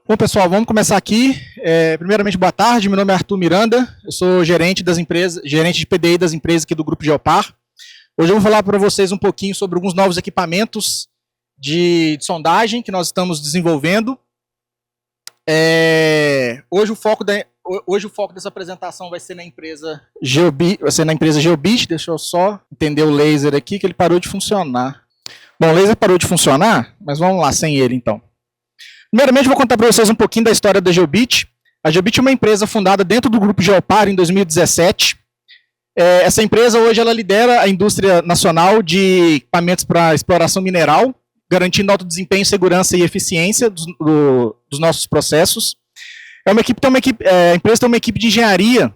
Bom, pessoal, vamos começar aqui. Primeiramente, boa tarde. Meu nome é Arthur Miranda. Eu sou gerente de PDI das empresas aqui do Grupo Geopar. Hoje eu vou falar para vocês um pouquinho sobre alguns novos equipamentos de sondagem que nós estamos desenvolvendo. Hoje o foco dessa apresentação vai ser na empresa GeoBit. Deixa eu só entender o laser aqui, que ele parou de funcionar. Bom, o laser parou de funcionar, mas vamos lá, sem ele então. Primeiramente, vou contar para vocês um pouquinho da história da GeoBit. A GeoBit é uma empresa fundada dentro do Grupo Geopar em 2017. Essa empresa hoje ela lidera a indústria nacional de equipamentos para exploração mineral, garantindo alto desempenho, segurança e eficiência dos nossos processos. A empresa tem uma equipe de engenharia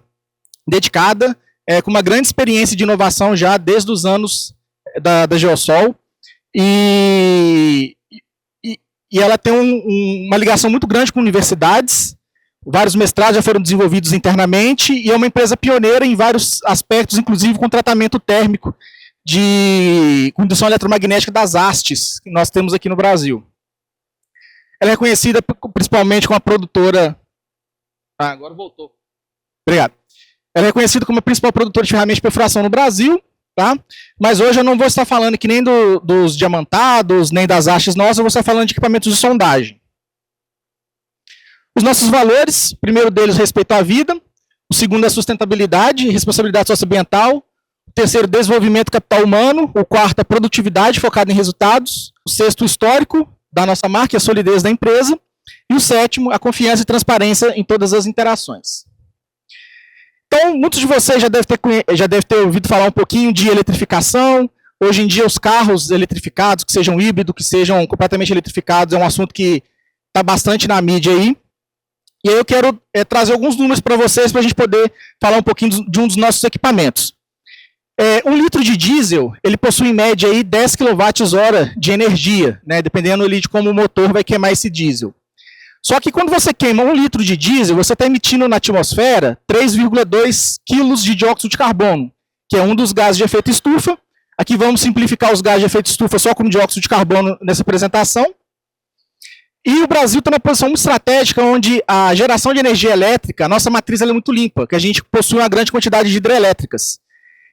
dedicada, com uma grande experiência de inovação já desde os anos da Geosol. E ela tem uma ligação muito grande com universidades. Vários mestrados já foram desenvolvidos internamente e é uma empresa pioneira em vários aspectos, inclusive com tratamento térmico de condução eletromagnética das hastes que nós temos aqui no Brasil. Ela é reconhecida principalmente como a produtora... agora voltou. Obrigado. Ela é reconhecida como a principal produtora de ferramentas de perfuração no Brasil. Tá? Mas hoje eu não vou estar falando aqui nem dos diamantados, nem das hastes nossas, eu vou estar falando de equipamentos de sondagem. Os nossos valores, o primeiro deles, respeito à vida, o segundo é a sustentabilidade e responsabilidade socioambiental, o terceiro, desenvolvimento do capital humano, o quarto, a produtividade focada em resultados, o sexto, o histórico da nossa marca e a solidez da empresa, e o sétimo, a confiança e transparência em todas as interações. Então, muitos de vocês já devem ter ouvido falar um pouquinho de eletrificação. Hoje em dia, os carros eletrificados, que sejam híbridos, que sejam completamente eletrificados, é um assunto que está bastante na mídia aí. E aí eu quero trazer alguns números para vocês, para a gente poder falar um pouquinho de um dos nossos equipamentos. 1 litro de diesel, ele possui em média aí 10 kWh de energia, né, dependendo ali de como o motor vai queimar esse diesel. Só que quando você queima 1 litro de diesel, você está emitindo na atmosfera 3,2 kg de dióxido de carbono, que é um dos gases de efeito estufa. Aqui vamos simplificar os gases de efeito estufa só como dióxido de carbono nessa apresentação. E o Brasil está numa posição muito estratégica, onde a geração de energia elétrica, a nossa matriz ela é muito limpa, que a gente possui uma grande quantidade de hidrelétricas.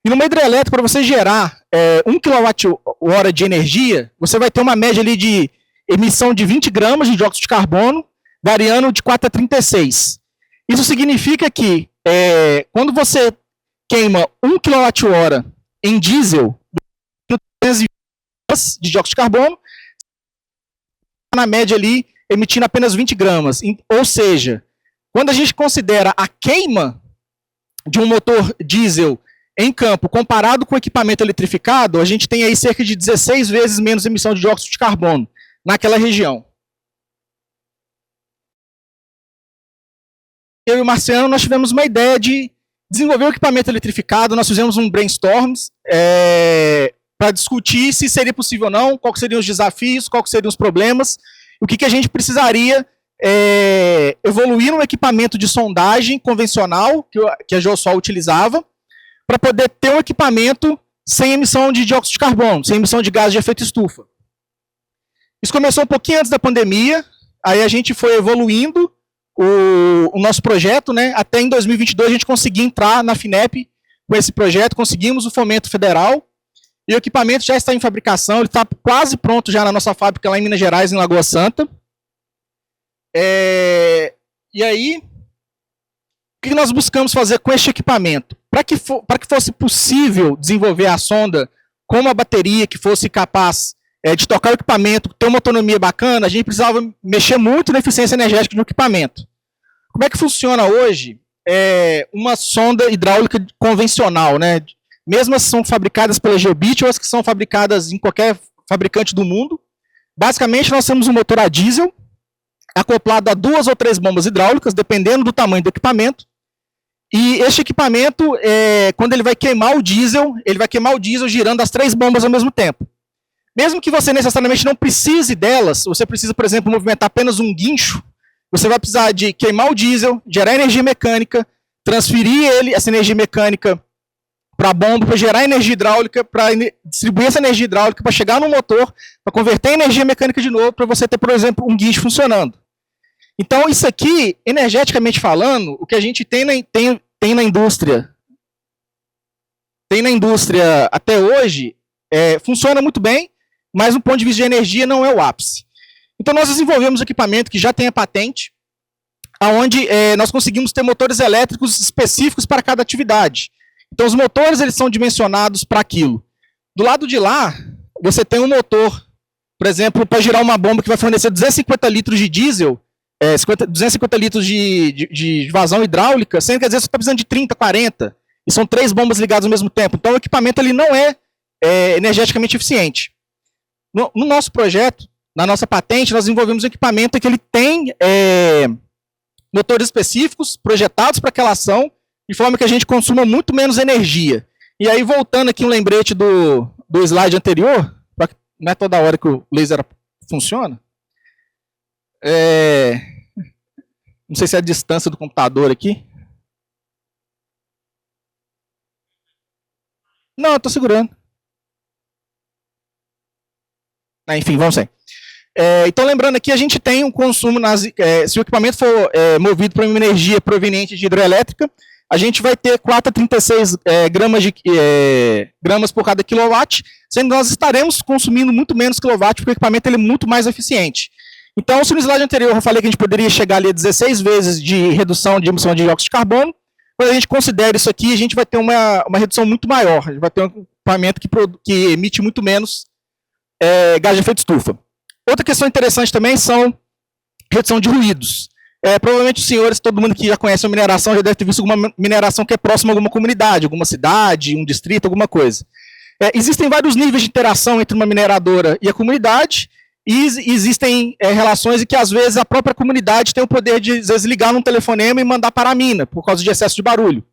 E numa hidrelétrica, para você gerar 1 kWh de energia, você vai ter uma média ali de emissão de 20 gramas de dióxido de carbono, variando de 4 a 36. Isso significa que, quando você queima 1 kWh em diesel, de dióxido de carbono, na média ali, emitindo apenas 20 gramas. Ou seja, quando a gente considera a queima de um motor diesel em campo, comparado com o equipamento eletrificado, a gente tem aí cerca de 16 vezes menos emissão de dióxido de carbono naquela região. Eu e o Marciano, nós tivemos uma ideia de desenvolver um equipamento eletrificado. Nós fizemos um brainstorm para discutir se seria possível ou não, quais seriam os desafios, quais seriam os problemas, o que a gente precisaria evoluir um equipamento de sondagem convencional, que a Geosol utilizava, para poder ter um equipamento sem emissão de dióxido de carbono, sem emissão de gás de efeito estufa. Isso começou um pouquinho antes da pandemia, aí a gente foi evoluindo o nosso projeto, né? Até em 2022 a gente conseguiu entrar na FINEP com esse projeto, conseguimos o fomento federal e o equipamento já está em fabricação, ele está quase pronto já na nossa fábrica lá em Minas Gerais, em Lagoa Santa. E aí, o que nós buscamos fazer com este equipamento? Para que fosse possível desenvolver a sonda com uma bateria que fosse capaz de tocar o equipamento, ter uma autonomia bacana, a gente precisava mexer muito na eficiência energética do equipamento. Como é que funciona hoje uma sonda hidráulica convencional, né? Mesmo as que são fabricadas pela GeoBit ou as que são fabricadas em qualquer fabricante do mundo. Basicamente, nós temos um motor a diesel acoplado a 2 ou 3 bombas hidráulicas, dependendo do tamanho do equipamento. E este equipamento, quando ele vai queimar o diesel girando as 3 bombas ao mesmo tempo. Mesmo que você necessariamente não precise delas, você precisa, por exemplo, movimentar apenas um guincho, você vai precisar de queimar o diesel, gerar energia mecânica, transferir essa energia mecânica para a bomba, para gerar energia hidráulica, para distribuir essa energia hidráulica, para chegar no motor, para converter em energia mecânica de novo, para você ter, por exemplo, um guincho funcionando. Então, isso aqui, energeticamente falando, o que a gente tem na indústria até hoje, funciona muito bem, mas do ponto de vista de energia não é o ápice. Então, nós desenvolvemos um equipamento que já tem a patente, onde nós conseguimos ter motores elétricos específicos para cada atividade. Então, os motores eles são dimensionados para aquilo. Do lado de lá, você tem um motor, por exemplo, para girar uma bomba que vai fornecer 250 litros de diesel, 250 litros de vazão hidráulica, sendo que às vezes você está precisando de 30, 40, e são 3 bombas ligadas ao mesmo tempo. Então, o equipamento ele não é energeticamente eficiente. No nosso projeto, na nossa patente, nós desenvolvemos um equipamento que ele tem motores específicos projetados para aquela ação, de forma que a gente consuma muito menos energia. E aí, voltando aqui um lembrete do slide anterior, não é toda hora que o laser funciona. Não sei se é a distância do computador aqui. Não, eu estou segurando. Enfim, vamos sem. Então, lembrando aqui, a gente tem um consumo, se o equipamento for movido por uma energia proveniente de hidrelétrica, a gente vai ter 4 a 36 gramas por cada quilowatt, sendo que nós estaremos consumindo muito menos quilowatt, porque o equipamento ele é muito mais eficiente. Então, se no slide anterior eu falei que a gente poderia chegar ali a 16 vezes de redução de emissão de dióxido de carbono, quando a gente considera isso aqui, a gente vai ter uma redução muito maior, a gente vai ter um equipamento que emite muito menos gás de efeito estufa. Outra questão interessante também são redução de ruídos. Provavelmente os senhores, todo mundo que já conhece a mineração, já deve ter visto alguma mineração que é próxima a alguma comunidade, alguma cidade, um distrito, alguma coisa. Existem vários níveis de interação entre uma mineradora e a comunidade, e existem relações em que, às vezes, a própria comunidade tem o poder de, às vezes, ligar num telefonema e mandar para a mina, por causa de excesso de barulho.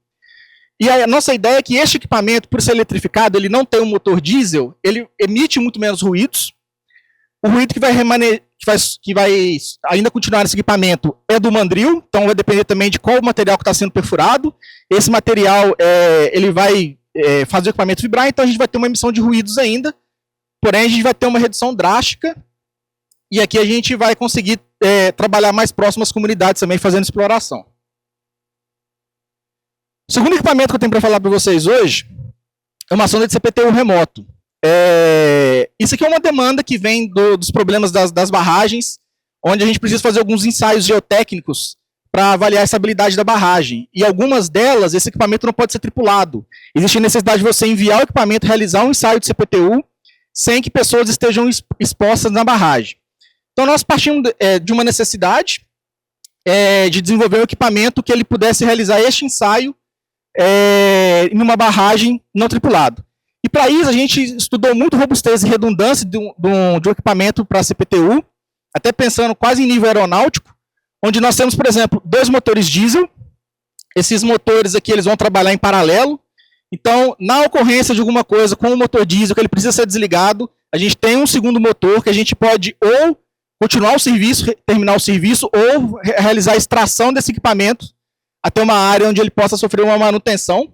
E a nossa ideia é que este equipamento, por ser eletrificado, ele não tem um motor diesel, ele emite muito menos ruídos. O ruído que vai ainda continuar nesse equipamento é do mandril, então vai depender também de qual material que está sendo perfurado. Esse material ele vai fazer o equipamento vibrar, então a gente vai ter uma emissão de ruídos ainda, porém a gente vai ter uma redução drástica, e aqui a gente vai conseguir trabalhar mais próximo às comunidades também, fazendo exploração. O segundo equipamento que eu tenho para falar para vocês hoje é uma sonda de CPTU remoto. Isso aqui é uma demanda que vem dos problemas das barragens, onde a gente precisa fazer alguns ensaios geotécnicos para avaliar a estabilidade da barragem. E algumas delas, esse equipamento não pode ser tripulado. Existe necessidade de você enviar o equipamento, realizar um ensaio de CPTU, sem que pessoas estejam expostas na barragem. Então, nós partimos de uma necessidade de desenvolver um equipamento que ele pudesse realizar este ensaio em uma barragem não tripulada. E para isso a gente estudou muito robustez e redundância de um equipamento para CPTU, até pensando quase em nível aeronáutico, onde nós temos, por exemplo, 2 motores diesel. Esses motores aqui eles vão trabalhar em paralelo. Então, na ocorrência de alguma coisa com o motor diesel que ele precisa ser desligado, a gente tem um segundo motor que a gente pode ou continuar o serviço, terminar o serviço, ou realizar a extração desse equipamento até uma área onde ele possa sofrer uma manutenção.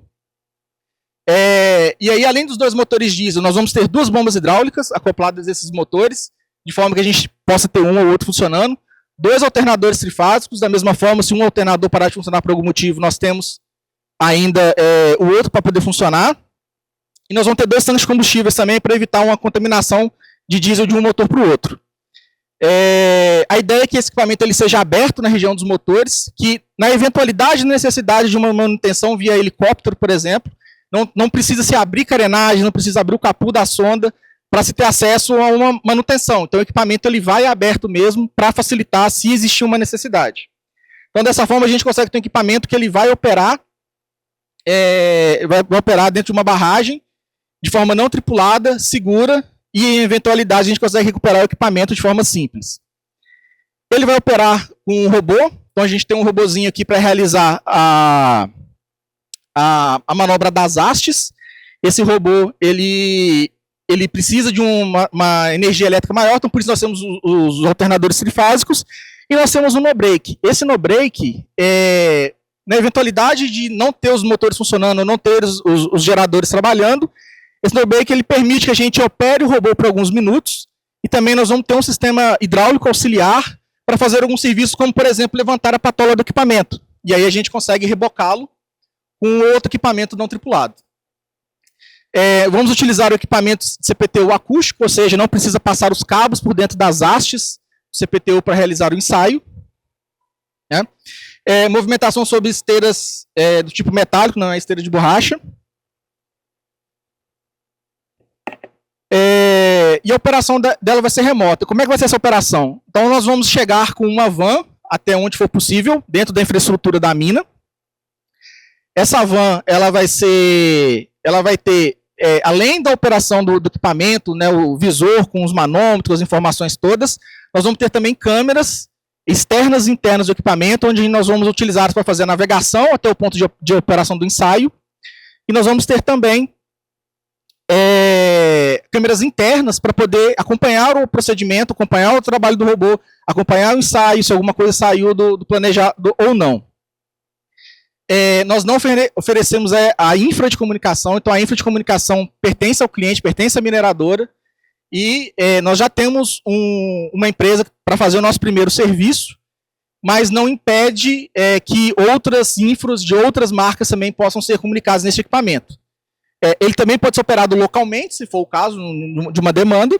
E aí, além dos 2 motores diesel, nós vamos ter 2 bombas hidráulicas acopladas a esses motores, de forma que a gente possa ter um ou outro funcionando. 2 alternadores trifásicos, da mesma forma, se um alternador parar de funcionar por algum motivo, nós temos ainda o outro para poder funcionar. E nós vamos ter 2 tanques de combustíveis também para evitar uma contaminação de diesel de um motor para o outro. A ideia é que esse equipamento ele seja aberto na região dos motores, que na eventualidade de necessidade de uma manutenção via helicóptero, por exemplo, não precisa se abrir carenagem, não precisa abrir o capô da sonda para se ter acesso a uma manutenção. Então o equipamento ele vai aberto mesmo para facilitar se existir uma necessidade. Então dessa forma a gente consegue ter um equipamento que ele vai operar dentro de uma barragem de forma não tripulada, segura, e em eventualidade a gente consegue recuperar o equipamento de forma simples. Ele vai operar com um robô, então a gente tem um robozinho aqui para realizar a manobra das hastes. Esse robô ele precisa de uma energia elétrica maior, então por isso nós temos os alternadores trifásicos, e nós temos o no-break. Esse no-break, na eventualidade de não ter os motores funcionando, não ter os geradores trabalhando, esse no-break ele permite que a gente opere o robô por alguns minutos, e também nós vamos ter um sistema hidráulico auxiliar para fazer algum serviço, como, por exemplo, levantar a patola do equipamento. E aí a gente consegue rebocá-lo com outro equipamento não tripulado. Vamos utilizar o equipamento CPTU acústico, ou seja, não precisa passar os cabos por dentro das hastes do CPTU para realizar o ensaio. Movimentação sobre esteiras do tipo metálico, não é esteira de borracha. E a operação dela vai ser remota. Como é que vai ser essa operação? Então nós vamos chegar com uma van até onde for possível, dentro da infraestrutura da mina. Essa van, ela vai ter, além da operação do equipamento, né, o visor com os manômetros, as informações todas, nós vamos ter também câmeras externas e internas do equipamento, onde nós vamos utilizar para fazer a navegação até o ponto de operação do ensaio. E nós vamos ter também câmeras internas para poder acompanhar o procedimento, acompanhar o trabalho do robô, acompanhar o ensaio, se alguma coisa saiu do planejado ou não. Nós não oferecemos a infra de comunicação, então a infra de comunicação pertence ao cliente, pertence à mineradora, e nós já temos uma empresa para fazer o nosso primeiro serviço, mas não impede que outras infras de outras marcas também possam ser comunicadas nesse equipamento. Ele também pode ser operado localmente, se for o caso, de uma demanda,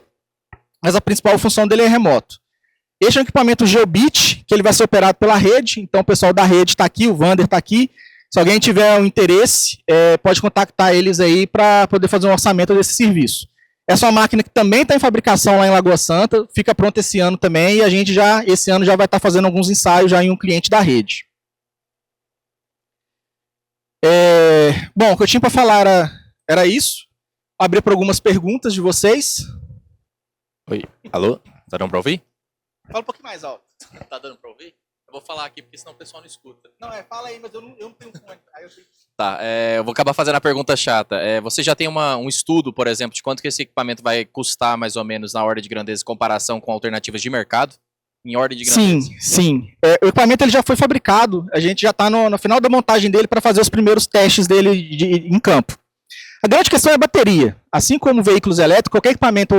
mas a principal função dele é remoto. Este é um equipamento GeoBit, que ele vai ser operado pela rede, então o pessoal da rede está aqui, o Vander está aqui. Se alguém tiver um interesse, pode contactar eles aí para poder fazer um orçamento desse serviço. Essa é uma máquina que também está em fabricação lá em Lagoa Santa, fica pronta esse ano também, e a gente esse ano já vai estar fazendo alguns ensaios já em um cliente da rede. Bom, o que eu tinha para falar era isso. Vou abrir para algumas perguntas de vocês. Oi, alô? Tá dando para ouvir? Fala um pouquinho mais alto. Tá dando para ouvir? Eu vou falar aqui, porque senão o pessoal não escuta. Não, fala aí, mas eu não tenho fone. Aí eu tenho... Tá, eu vou acabar fazendo a pergunta chata. Você já tem um estudo, por exemplo, de quanto que esse equipamento vai custar, mais ou menos, na ordem de grandeza, em comparação com alternativas de mercado? Em ordem de grandeza? Sim. O equipamento ele já foi fabricado. A gente já está no final da montagem dele para fazer os primeiros testes dele em campo. A grande questão é a bateria. Assim como veículos elétricos, qualquer equipamento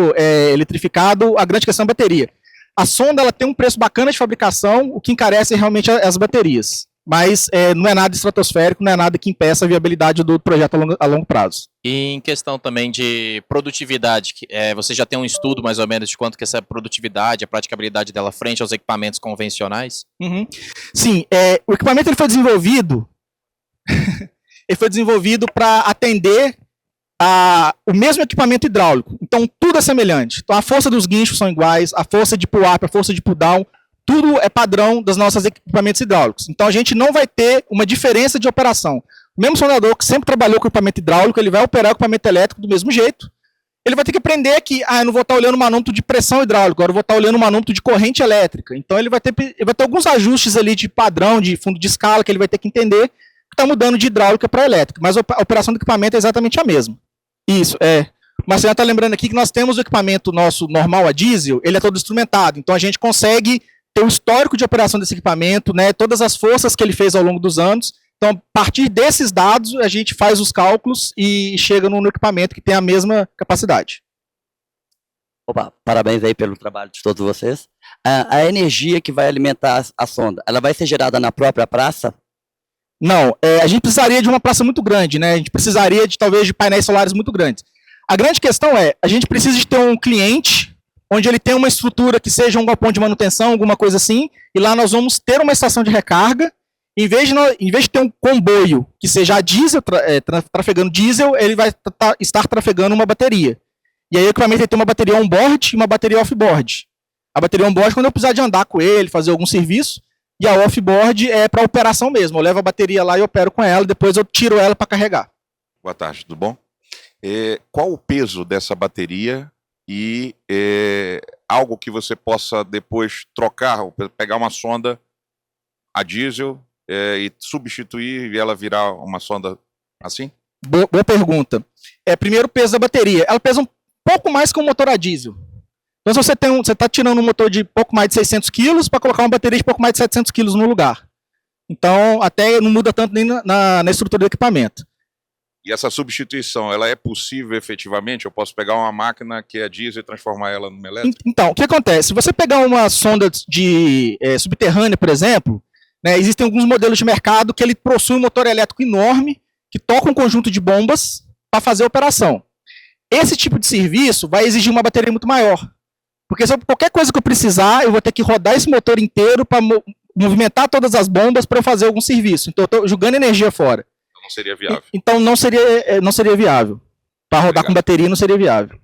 eletrificado, a grande questão é a bateria. A sonda ela tem um preço bacana de fabricação, o que encarece realmente as baterias. Mas não é nada estratosférico, não é nada que impeça a viabilidade do projeto a longo prazo. E em questão também de produtividade, você já tem um estudo mais ou menos de quanto que essa produtividade, a praticabilidade dela frente aos equipamentos convencionais? Uhum. Sim, o equipamento ele foi desenvolvido para atender o mesmo equipamento hidráulico. Então, tudo é semelhante. Então, a força dos guinchos são iguais, a força de pull-up, a força de pull-down, tudo é padrão dos nossos equipamentos hidráulicos. Então, a gente não vai ter uma diferença de operação. O mesmo soldador que sempre trabalhou com equipamento hidráulico, ele vai operar o equipamento elétrico do mesmo jeito. Ele vai ter que aprender que, eu não vou estar olhando o manômetro de pressão hidráulica, agora eu vou estar olhando o manômetro de corrente elétrica. Então, ele vai ter alguns ajustes ali de padrão, de fundo de escala, que ele vai ter que entender que está mudando de hidráulica para elétrica. Mas a operação do equipamento é exatamente a mesma. Isso, O Marcelo está lembrando aqui que nós temos o equipamento nosso normal a diesel, ele é todo instrumentado, então a gente consegue ter o histórico de operação desse equipamento, né, todas as forças que ele fez ao longo dos anos. Então, a partir desses dados, a gente faz os cálculos e chega no equipamento que tem a mesma capacidade. Opa, parabéns aí pelo trabalho de todos vocês. A energia que vai alimentar a sonda, ela vai ser gerada na própria praça? Não, a gente precisaria de uma praça muito grande, né? A gente precisaria talvez de painéis solares muito grandes. A grande questão a gente precisa de ter um cliente onde ele tem uma estrutura que seja um galpão de manutenção, alguma coisa assim, e lá nós vamos ter uma estação de recarga. Em vez de ter um comboio que seja a diesel, trafegando diesel, ele vai estar trafegando uma bateria. E aí o equipamento vai ter uma bateria on-board e uma bateria off-board. A bateria on-board quando eu precisar de andar com ele, fazer algum serviço, e a off-board é para operação mesmo. Eu levo a bateria lá e opero com ela, depois eu tiro ela para carregar. Boa tarde, tudo bom? Qual o peso dessa bateria e algo que você possa depois trocar, pegar uma sonda a diesel e substituir e ela virar uma sonda assim? Boa pergunta. Primeiro o peso da bateria. Ela pesa um pouco mais que um motor a diesel. Então, se você está tirando um motor de pouco mais de 600 quilos para colocar uma bateria de pouco mais de 700 quilos no lugar. Então, até não muda tanto nem na estrutura do equipamento. E essa substituição, ela é possível efetivamente? Eu posso pegar uma máquina que é diesel e transformar ela numa elétrica? Então, o que acontece? Se você pegar uma sonda de subterrânea, por exemplo, né, existem alguns modelos de mercado que ele possui um motor elétrico enorme que toca um conjunto de bombas para fazer a operação. Esse tipo de serviço vai exigir uma bateria muito maior. Porque se qualquer coisa que eu precisar, eu vou ter que rodar esse motor inteiro para movimentar todas as bombas para eu fazer algum serviço. Então, eu estou jogando energia fora. Não seria viável. Então não seria viável. Para rodar com bateria não seria viável.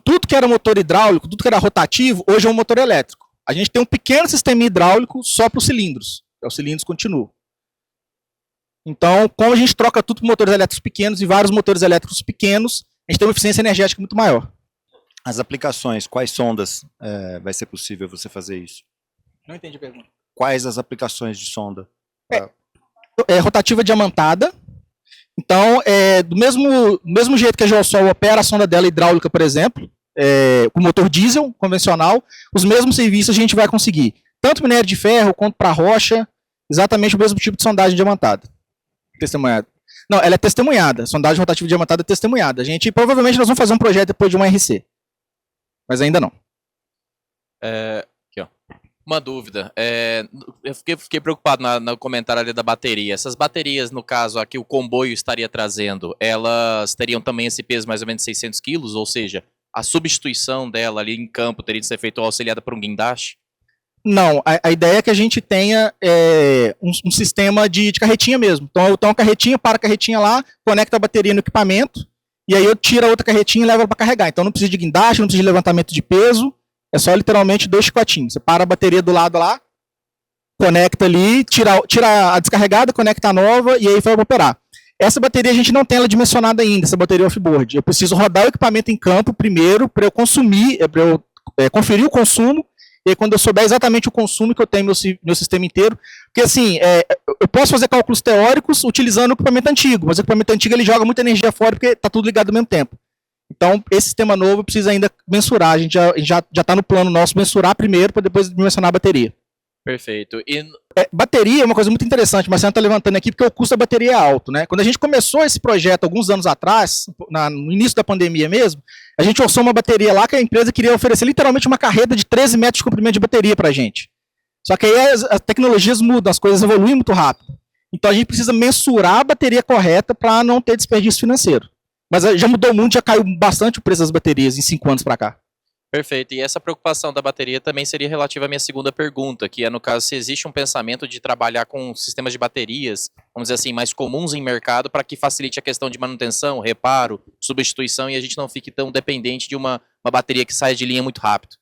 Tudo que era motor hidráulico, tudo que era rotativo, hoje é um motor elétrico. A gente tem um pequeno sistema hidráulico só para os cilindros. Os cilindros continuam. Então, como a gente troca tudo por motores elétricos pequenos e vários motores elétricos pequenos, a gente tem uma eficiência energética muito maior. As aplicações, quais sondas vai ser possível você fazer isso? Não entendi a pergunta. Quais as aplicações de sonda? Rotativa diamantada. Então, do mesmo jeito que a Geosol opera a sonda dela hidráulica, por exemplo, com motor diesel convencional, os mesmos serviços a gente vai conseguir. Tanto minério de ferro quanto para rocha, exatamente o mesmo tipo de sondagem diamantada. Testemunhada. Não, ela é testemunhada. Sondagem rotativa diamantada é testemunhada. Provavelmente nós vamos fazer um projeto depois de um RC. Mas ainda não. Aqui, ó. Uma dúvida. Eu fiquei preocupado no comentário ali da bateria. Essas baterias, no caso, aqui o comboio estaria trazendo, elas teriam também esse peso mais ou menos 600 quilos? Ou seja, a substituição dela ali em campo teria de ser feita auxiliada por um guindaste? Não, a ideia é que a gente tenha um sistema de carretinha mesmo. Então eu tenho uma carretinha, para a carretinha lá, conecta a bateria no equipamento, e aí eu tiro a outra carretinha e levo para carregar. Então não precisa de guindaste, não precisa de levantamento de peso, é só literalmente 2 chicotinhos. Você para a bateria do lado lá, conecta ali, tira a descarregada, conecta a nova, e aí vai operar. Essa bateria a gente não tem ela dimensionada ainda, essa bateria off-board. Eu preciso rodar o equipamento em campo primeiro, para eu consumir, para eu conferir o consumo, e aí, quando eu souber exatamente o consumo que eu tenho meu sistema inteiro, porque assim, eu posso fazer cálculos teóricos utilizando o equipamento antigo, mas o equipamento antigo ele joga muita energia fora porque está tudo ligado ao mesmo tempo. Então, esse sistema novo precisa ainda mensurar, a gente já está no plano nosso mensurar primeiro, para depois dimensionar a bateria. Perfeito. Bateria é uma coisa muito interessante, mas você não está levantando aqui porque o custo da bateria é alto, né? Quando a gente começou esse projeto alguns anos atrás, no início da pandemia mesmo, a gente orçou uma bateria lá que a empresa queria oferecer literalmente uma carreta de 13 metros de comprimento de bateria para a gente. Só que aí as tecnologias mudam, as coisas evoluem muito rápido. Então a gente precisa mensurar a bateria correta para não ter desperdício financeiro. Mas já mudou muito, já caiu bastante o preço das baterias em 5 anos para cá. Perfeito. E essa preocupação da bateria também seria relativa à minha segunda pergunta, que é, no caso, se existe um pensamento de trabalhar com sistemas de baterias, vamos dizer assim, mais comuns em mercado, para que facilite a questão de manutenção, reparo, substituição, e a gente não fique tão dependente de uma bateria que sai de linha muito rápido.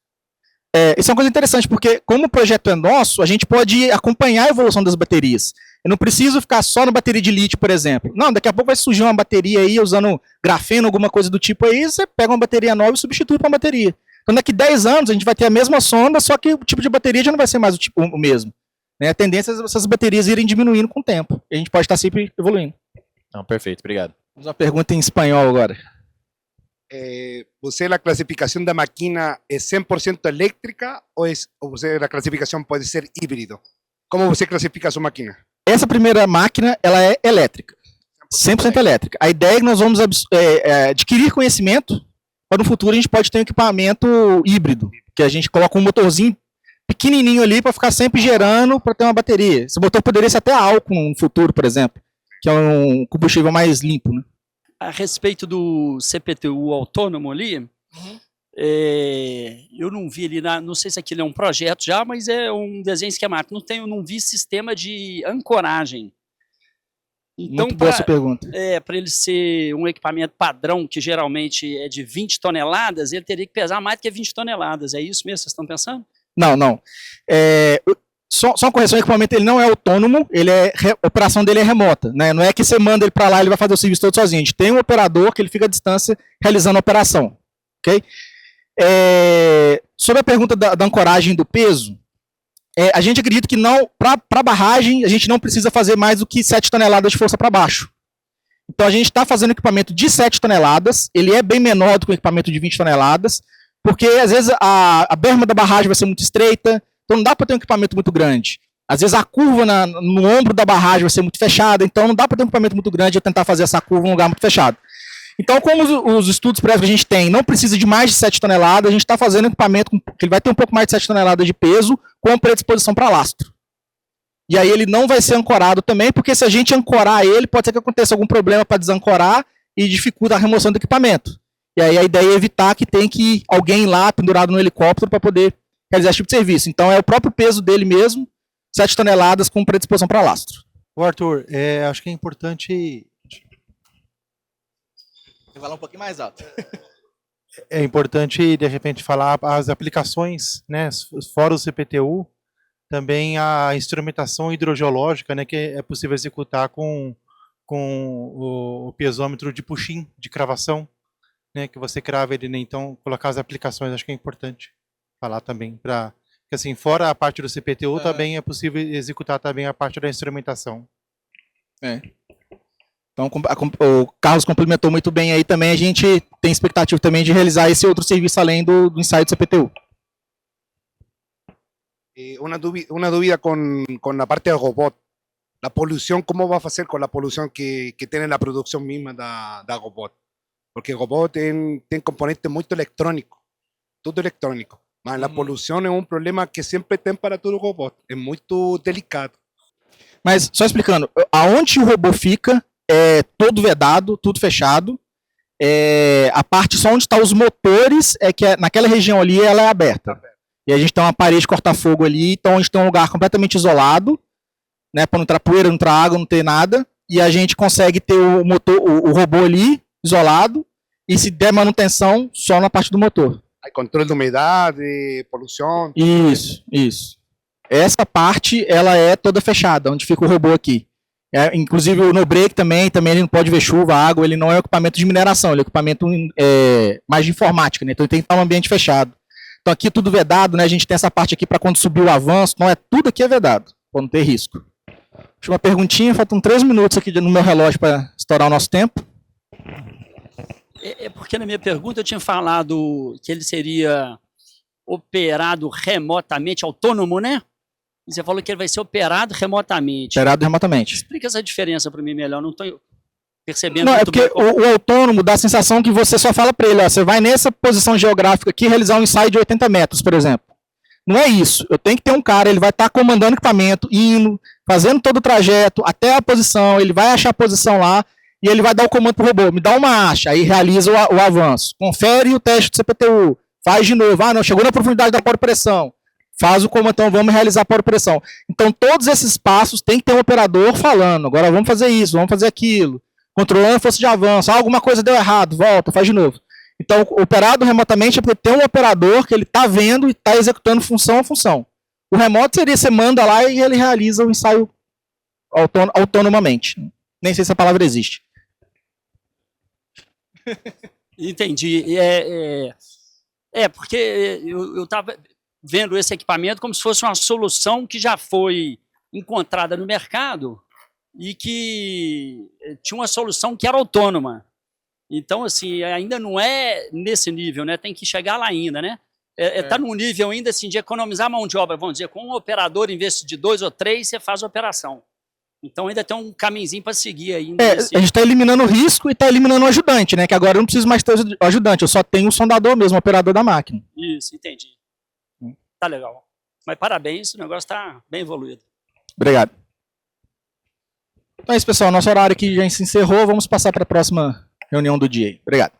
Isso é uma coisa interessante, porque como o projeto é nosso, a gente pode acompanhar a evolução das baterias. Eu não preciso ficar só na bateria de lítio, por exemplo. Não, daqui a pouco vai surgir uma bateria aí, usando grafeno, alguma coisa do tipo aí, você pega uma bateria nova e substitui por uma bateria. Então daqui 10 anos a gente vai ter a mesma sonda, só que o tipo de bateria já não vai ser mais o mesmo. Né? A tendência é essas baterias irem diminuindo com o tempo. E a gente pode estar sempre evoluindo. Não, perfeito, obrigado. Vamos uma pergunta em espanhol agora. ¿Você a clasificação da máquina é 100% elétrica ou você a classificação pode ser híbrido? Como você classifica a sua máquina? Essa primeira máquina ela é elétrica. 100% elétrica. A ideia é que nós vamos adquirir conhecimento para no futuro a gente pode ter um equipamento híbrido, que a gente coloca um motorzinho pequenininho ali para ficar sempre gerando para ter uma bateria. Esse motor poderia ser até álcool no futuro, por exemplo, que é um combustível mais limpo, né? A respeito do CPTU autônomo ali, eu não vi ali, não sei se aquilo é um projeto já, mas é um desenho esquemático. Não vi sistema de ancoragem. Então, muito boa essa pergunta. Para ele ser um equipamento padrão, que geralmente é de 20 toneladas, ele teria que pesar mais do que 20 toneladas. É isso mesmo que vocês estão pensando? Não. Só uma correção, o equipamento ele não é autônomo, a operação dele é remota. Né? Não é que você manda ele para lá e ele vai fazer o serviço todo sozinho. A gente tem um operador que ele fica à distância realizando a operação. Okay? Sobre a pergunta da ancoragem do peso, a gente acredita que não, para barragem, a gente não precisa fazer mais do que 7 toneladas de força para baixo. Então a gente está fazendo equipamento de 7 toneladas, ele é bem menor do que o equipamento de 20 toneladas, porque às vezes a berma da barragem vai ser muito estreita, então não dá para ter um equipamento muito grande. Às vezes a curva no ombro da barragem vai ser muito fechada, então não dá para ter um equipamento muito grande e tentar fazer essa curva em um lugar muito fechado. Então, como os estudos prévios que a gente tem não precisa de mais de 7 toneladas, a gente está fazendo um equipamento que ele vai ter um pouco mais de 7 toneladas de peso com predisposição para lastro. E aí ele não vai ser ancorado também, porque se a gente ancorar ele, pode ser que aconteça algum problema para desancorar e dificulta a remoção do equipamento. E aí a ideia é evitar que tenha alguém lá pendurado no helicóptero para poder realizar esse tipo de serviço. Então é o próprio peso dele mesmo, 7 toneladas com predisposição para lastro. Ô Arthur, acho que é importante... Vou falar um pouquinho mais alto. É importante, de repente, falar as aplicações, né, fora o CPTU, também a instrumentação hidrogeológica, né, que é possível executar com o piezômetro de puxim, de cravação, né, que você crava ele, né, então colocar as aplicações, acho que é importante falar também, porque assim, fora a parte do CPTU, também é possível executar também a parte da instrumentação. Então, o Carlos complementou muito bem aí também, a gente tem expectativa também de realizar esse outro serviço além do ensaio do CPTU. Una duda con la parte del robot. La polución, ¿cómo va a hacer con la polución que tiene la producción misma da robot? Porque el robot tiene componentes muy electrónicos, todo electrónico. Mas la polución es un problema que siempre tem para todo robot, é muito delicado. Mas, só explicando, aonde o robô fica é todo vedado, tudo fechado. A parte só onde estão os motores, naquela região ali ela é aberta. E a gente tem uma parede de corta-fogo ali, então a gente tem um lugar completamente isolado, né, para não entrar poeira, não entrar água, não ter nada. E a gente consegue ter o robô ali, isolado, e se der manutenção, só na parte do motor. Hay controle de umidade, poluição. Isso. Essa parte, ela é toda fechada, onde fica o robô aqui. Inclusive o no-break também ele não pode ver chuva, água, ele não é um equipamento de mineração, ele é um equipamento mais de informática, né? Então ele tem que estar em um ambiente fechado. Então aqui tudo vedado, né? A gente tem essa parte aqui para quando subir o avanço, não é tudo aqui é vedado, para não ter risco. Deixa uma perguntinha, faltam 3 minutos aqui no meu relógio para estourar o nosso tempo. Porque na minha pergunta eu tinha falado que ele seria operado remotamente, autônomo, né? E você falou que ele vai ser operado remotamente. Operado remotamente. Explica essa diferença para mim melhor, não estou percebendo. Não, é porque o autônomo dá a sensação que você só fala para ele, ó, você vai nessa posição geográfica aqui realizar um ensaio de 80 metros, por exemplo. Não é isso. Eu tenho que ter um cara, ele vai estar comandando o equipamento, indo, fazendo todo o trajeto, até a posição, ele vai achar a posição lá, e ele vai dar o comando para o robô, me dá uma acha, aí realiza o avanço. Confere o teste do CPTU, faz de novo, não, chegou na profundidade da pressão. Faz o comando, então vamos realizar a pressão. Então todos esses passos tem que ter um operador falando, agora vamos fazer isso, vamos fazer aquilo, controlando a força de avanço, alguma coisa deu errado, volta, faz de novo. Então operado remotamente é porque tem um operador que ele está vendo e está executando função a função. O remoto seria, você manda lá e ele realiza o ensaio autonomamente. Nem sei se a palavra existe. Entendi. Porque eu estava vendo esse equipamento como se fosse uma solução que já foi encontrada no mercado e que tinha uma solução que era autônoma. Então, assim, ainda não é nesse nível, né? Tem que chegar lá ainda, né? Tá num nível ainda assim de economizar mão de obra, vamos dizer, com um operador, em vez de 2 ou 3, você faz a operação. Então ainda tem um caminhozinho para seguir ainda. A gente está eliminando o risco e está eliminando o ajudante, né? Que agora eu não preciso mais ter o ajudante, eu só tenho o sondador mesmo, o operador da máquina. Isso, entendi. Tá legal. Mas parabéns, o negócio está bem evoluído. Obrigado. Então é isso, pessoal. Nosso horário aqui já se encerrou. Vamos passar para a próxima reunião do dia. Obrigado.